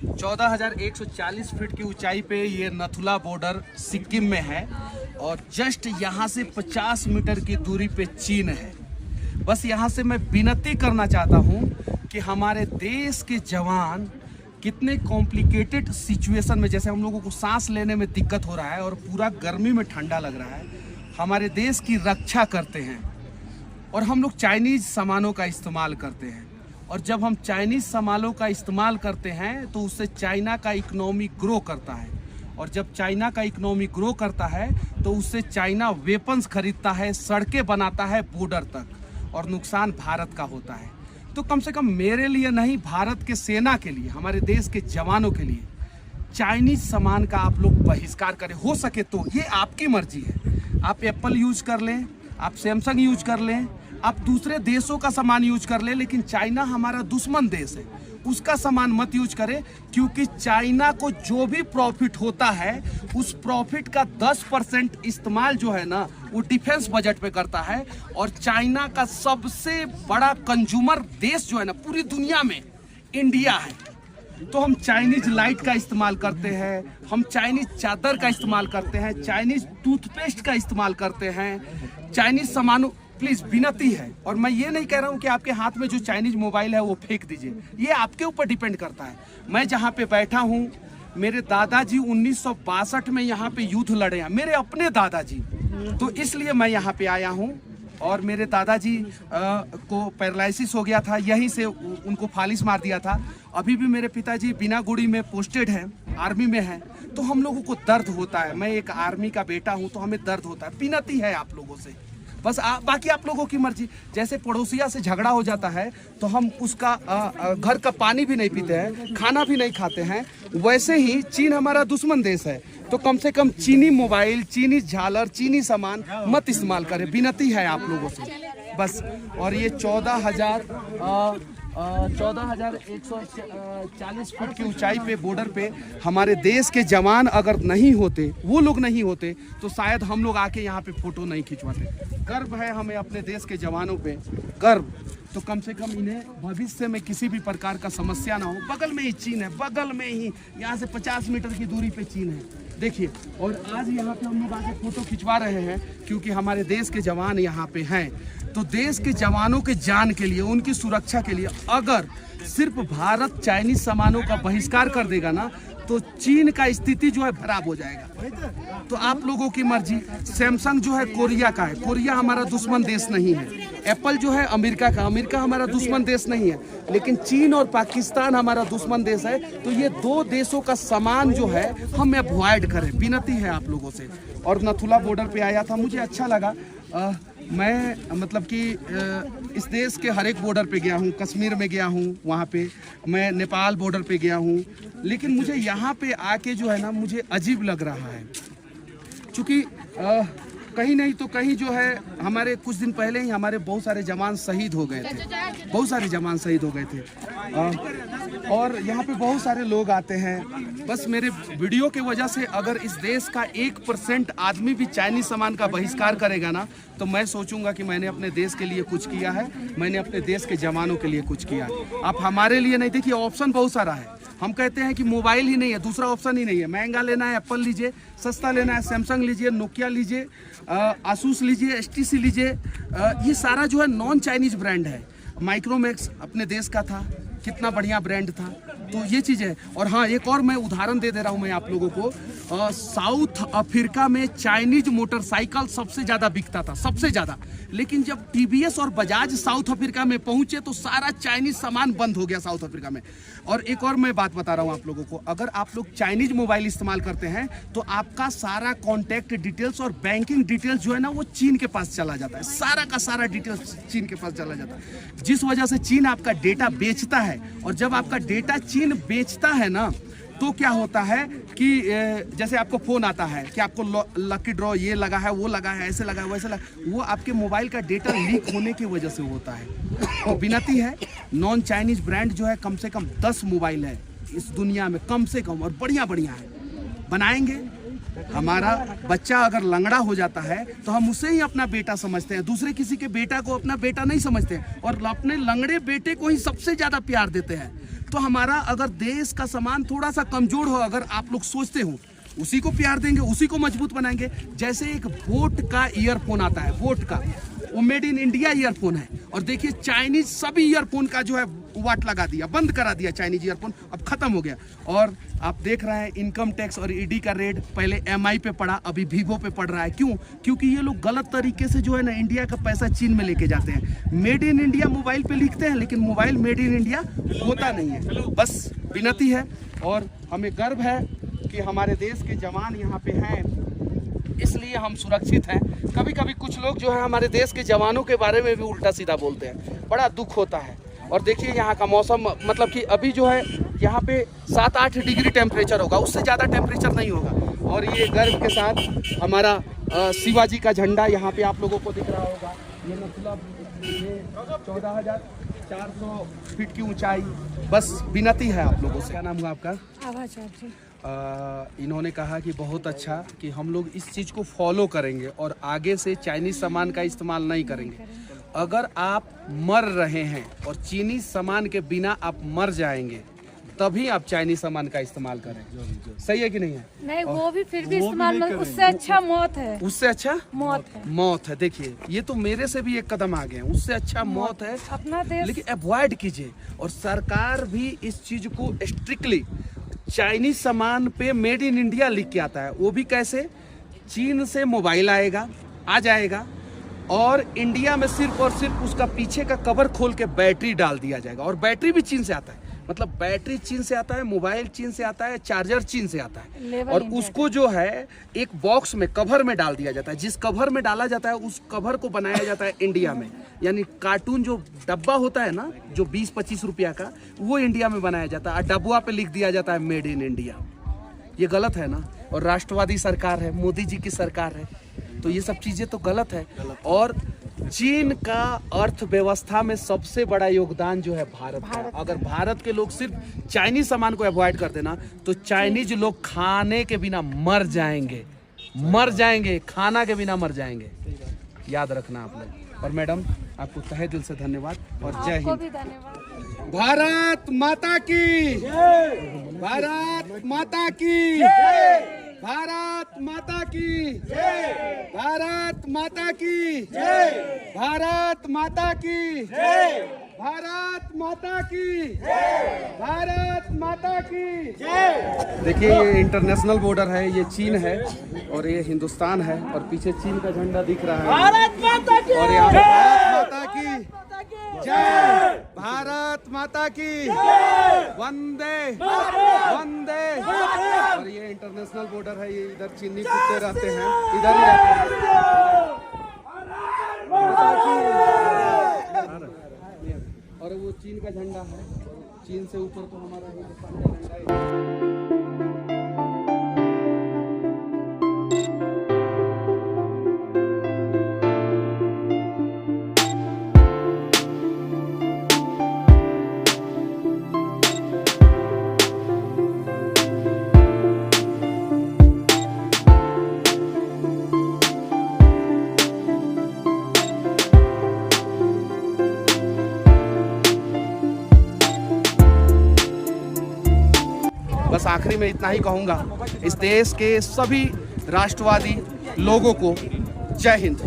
14,140 feet की ऊंचाई पे ये नथुला बॉर्डर सिक्किम में है और जस्ट यहाँ से 50 मीटर की दूरी पे चीन है। बस यहाँ से मैं विनती करना चाहता हूँ कि हमारे देश के जवान कितने कॉम्प्लिकेटेड सिचुएशन में, जैसे हम लोगों को सांस लेने में दिक्कत हो रहा है और पूरा गर्मी में ठंडा लग रहा है, हमारे देश की रक्षा करते हैं और हम लोग चाइनीज़ सामानों का इस्तेमाल करते हैं। और जब हम चाइनीज़ सामानों का इस्तेमाल करते हैं तो उससे चाइना का इकोनॉमी ग्रो करता है और जब चाइना का इकोनॉमी ग्रो करता है तो उससे चाइना वेपन्स खरीदता है, सड़कें बनाता है बॉर्डर तक, और नुकसान भारत का होता है। तो कम से कम मेरे लिए नहीं, भारत के सेना के लिए, हमारे देश के जवानों के लिए चाइनीज़ सामान का आप लोग बहिष्कार करें। हो सके तो, ये आपकी मर्जी है, आप एप्पल यूज कर लें, आप सैमसंग यूज कर लें, आप दूसरे देशों का सामान यूज कर ले, लेकिन चाइना हमारा दुश्मन देश है, उसका सामान मत यूज करें, क्योंकि चाइना को जो भी प्रॉफिट होता है उस प्रॉफिट का 10% इस्तेमाल जो है ना वो डिफेंस बजट पे करता है। और चाइना का सबसे बड़ा कंज्यूमर देश जो है ना पूरी दुनिया में इंडिया है। तो हम चाइनीज लाइट का इस्तेमाल करते हैं, हम चाइनीज चादर का इस्तेमाल करते हैं, चाइनीज टूथपेस्ट का इस्तेमाल करते हैं, चाइनीज सामानों, प्लीज विनती है। और मैं ये नहीं कह रहा हूँ कि आपके हाथ में जो चाइनीज मोबाइल है वो फेंक दीजिए, ये आपके ऊपर डिपेंड करता है। मैं जहाँ पे बैठा हूँ, मेरे दादाजी 1962 में यहाँ पे युद्ध लड़े हैं, मेरे अपने दादाजी, तो इसलिए मैं यहाँ पे आया हूँ। और मेरे दादाजी को पैरालिसिस हो गया था, यहीं से उनको फालिस मार दिया था। अभी भी मेरे पिताजी बिनागुड़ी में पोस्टेड हैं, आर्मी में हैं, तो हम लोगों को दर्द होता है। मैं एक आर्मी का बेटा हूँ तो हमें दर्द होता है। विनती है आप लोगों से, बस बाकी आप लोगों की मर्जी। जैसे पड़ोसिया से झगड़ा हो जाता है तो हम उसका घर का पानी भी नहीं पीते हैं, खाना भी नहीं खाते हैं, वैसे ही चीन हमारा दुश्मन देश है, तो कम से कम चीनी मोबाइल, चीनी झालर, चीनी सामान मत इस्तेमाल करें, विनती है आप लोगों से बस। और ये 14,140 फीट की ऊंचाई पे बॉर्डर पे हमारे देश के जवान अगर नहीं होते, वो लोग नहीं होते, तो शायद हम लोग आके यहाँ पे फोटो नहीं खिंचवाते। गर्व है हमें अपने देश के जवानों पे, गर्व। तो कम से कम इन्हें भविष्य में किसी भी प्रकार का समस्या ना हो। बगल में ही चीन है, बगल में ही, यहाँ से 50 मीटर की दूरी पे चीन है, देखिए। और आज यहाँ पे हम लोग आके फोटो खिंचवा रहे हैं क्योंकि हमारे देश के जवान यहाँ पे हैं। तो देश के जवानों के जान के लिए, उनकी सुरक्षा के लिए अगर सिर्फ भारत चाइनीज सामानों का बहिष्कार कर देगा ना, तो चीन का स्थिति जो है खराब हो जाएगा। तो आप लोगों की मर्जी। सैमसंग जो है कोरिया का है, कोरिया हमारा दुश्मन देश नहीं है। एप्पल जो है अमेरिका का, अमेरिका हमारा दुश्मन देश नहीं है, लेकिन चीन और पाकिस्तान हमारा दुश्मन देश है। तो ये दो देशों का सामान जो है हम अवॉइड करें, विनती है आप लोगों से। और नथुला बॉर्डर पे आया था, मुझे अच्छा लगा। मैं मतलब कि इस देश के हर एक बॉर्डर पे गया हूँ, कश्मीर में गया हूँ, वहाँ पे मैं नेपाल बॉर्डर पे गया हूँ, लेकिन मुझे यहाँ पे आके जो है ना मुझे अजीब लग रहा है, क्योंकि कहीं नहीं तो कहीं जो है हमारे कुछ दिन पहले ही हमारे बहुत सारे जवान शहीद हो गए थे, बहुत सारे जवान शहीद हो गए थे। और यहाँ पे बहुत सारे लोग आते हैं। बस मेरे वीडियो के वजह से अगर इस देश का 1% आदमी भी चाइनीज सामान का बहिष्कार करेगा ना, तो मैं सोचूंगा कि मैंने अपने देश के लिए कुछ किया है, मैंने अपने देश के जवानों के लिए कुछ किया। आप हमारे लिए नहीं, देखिए ऑप्शन बहुत सारा है। हम कहते हैं कि मोबाइल ही नहीं है, दूसरा ऑप्शन ही नहीं है। महंगा लेना है एप्पल लीजिए, सस्ता लेना है सैमसंग लीजिए, नोकिया लीजिए, आसूस लीजिए, HTC लीजिए। ये सारा जो है नॉन चाइनीज ब्रांड है। माइक्रोमैक्स अपने देश का था, कितना बढ़िया ब्रांड था। तो ये चीज़ है। और हाँ, एक और मैं उदाहरण दे रहा हूँ मैं आप लोगों को। साउथ अफ्रीका में चाइनीज मोटरसाइकिल सबसे ज़्यादा बिकता था, सबसे ज़्यादा। लेकिन जब TVS और बजाज साउथ अफ्रीका में पहुँचे तो सारा चाइनीज सामान बंद हो गया साउथ अफ्रीका में। और एक और मैं बात बता रहा हूँ आप लोगों को, अगर आप लोग चाइनीज मोबाइल इस्तेमाल करते हैं तो आपका सारा कॉन्टैक्ट डिटेल्स और बैंकिंग डिटेल्स जो है ना वो चीन के पास चला जाता है, सारा का सारा डिटेल्स चीन के पास चला जाता है, जिस वजह से चीन आपका डेटा बेचता है। और जब आपका डेटा चीन बेचता है ना, तो क्या होता है कि जैसे आपको फोन आता है कि आपको लकी ड्रॉ ये लगा है, वो लगा है, ऐसे लगा है, वैसे लगा, वो आपके मोबाइल का डेटा लीक होने की वजह से होता है। तो विनती है, नॉन चाइनीज ब्रांड जो है कम से कम 10 मोबाइल है इस दुनिया में, कम से कम, और बढ़िया बढ़िया है। बनाएंगे हमारा बच्चा अगर लंगड़ा हो जाता है तो हम उसे ही अपना बेटा समझते हैं, दूसरे किसी के बेटा को अपना बेटा नहीं समझते हैं और अपने लंगड़े बेटे को ही सबसे ज्यादा प्यार देते हैं। तो हमारा अगर देश का सामान थोड़ा सा कमजोर हो, अगर आप लोग सोचते हो, उसी को प्यार देंगे, उसी को मजबूत बनाएंगे। जैसे एक बोट का ईयरफोन आता है, बोट का, वो मेड इन इंडिया ईयरफोन है, और देखिए चाइनीज सभी ईयरफोन का जो है वाट लगा दिया, बंद करा दिया चाइनीज ईयरफोन, अब खत्म हो गया। और आप देख रहे हैं इनकम टैक्स और ईडी का रेट पहले एमआई पे पड़ा, अभी वीवो पे पड़ रहा है। क्यों? क्योंकि ये लोग गलत तरीके से जो है ना इंडिया का पैसा चीन में लेके जाते हैं। मेड इन इंडिया मोबाइल पे लिखते हैं, लेकिन मोबाइल मेड इन इंडिया होता नहीं है। बस विनती है, और हमें गर्व है कि हमारे देश के जवान यहाँ पे हैं, इसलिए हम सुरक्षित हैं। कभी कभी कुछ लोग जो है हमारे देश के जवानों के बारे में भी उल्टा सीधा बोलते हैं, बड़ा दुख होता है। और देखिए यहाँ का मौसम, मतलब कि अभी जो है यहाँ पे 7-8 डिग्री टेम्परेचर होगा, उससे ज़्यादा टेम्परेचर नहीं होगा। और ये गर्व के साथ हमारा शिवाजी का झंडा यहाँ पे आप लोगों को दिख रहा होगा। ये मतलब ये 14,400 फीट की ऊंचाई। बस विनती है आप लोगों से। क्या नाम हुआ आपका? इन्होंने कहा कि बहुत अच्छा कि हम लोग इस चीज़ को फॉलो करेंगे और आगे से चाइनीज़ सामान का इस्तेमाल नहीं करेंगे। अगर आप मर रहे हैं और चीनी सामान के बिना आप मर जाएंगे, तभी आप चाइनीज सामान का इस्तेमाल करें। सही है कि नहीं है? नहीं, वो भी फिर भी इस्तेमाल, उससे अच्छा मौत है। उससे अच्छा मौत है। देखिए ये तो मेरे से भी एक कदम आगे है, उससे अच्छा मौत है। अपना देश लेकिन अवॉइड कीजिए। और सरकार भी इस चीज को स्ट्रिक्टली, चाइनीज सामान पे मेड इन इंडिया लिख के आता है। वो भी कैसे? चीन से मोबाइल आएगा, आ जाएगा, और इंडिया में सिर्फ और सिर्फ उसका पीछे का कवर खोल के बैटरी डाल दिया जाएगा। और बैटरी भी चीन से आता है, मतलब बैटरी चीन से आता है, मोबाइल चीन से आता है, चार्जर चीन से आता है। और उसको जो है एक बॉक्स में, कवर में डाल दिया जाता है। जिस कवर में डाला जाता है उस कवर को बनाया जाता है इंडिया में। यानी कार्टून जो डब्बा होता है ना, जो 20-25 रुपया का, वो इंडिया में बनाया जाता है। और डब्बा पे लिख दिया जाता है मेड इन इंडिया। ये गलत है ना? और राष्ट्रवादी सरकार है, मोदी जी की सरकार है, तो ये सब चीजें तो गलत है। और चीन का अर्थव्यवस्था में सबसे बड़ा योगदान जो है भारत का। अगर भारत के लोग सिर्फ चाइनीज सामान को अवॉइड कर देना, तो चाइनीज लोग खाने के बिना मर जाएंगे, खाना के बिना मर जाएंगे। याद रखना आप लोग। और मैडम, आपको तहे दिल से धन्यवाद और जय हिंद। भारत माता की, भारत माता की, भारत माता की, भारत माता की, भारत माता की, भारत माता की, भारत माता की। देखिए ये इंटरनेशनल बॉर्डर है, ये चीन है और ये हिंदुस्तान है, और पीछे चीन का झंडा दिख रहा है। भारत माता की, और यहाँ भारत माता की जय, भारत माता की वंदे वंदे। और ये इंटरनेशनल बॉर्डर है, ये इधर चीनी कुत्ते रहते हैं, इधर ही रहते हैं। और वो चीन का झंडा है, चीन से ऊपर तो हमारा हिंदुस्तान का झंडा है। बस आखिरी में इतना ही कहूँगा, इस देश के सभी राष्ट्रवादी लोगों को जय हिंद।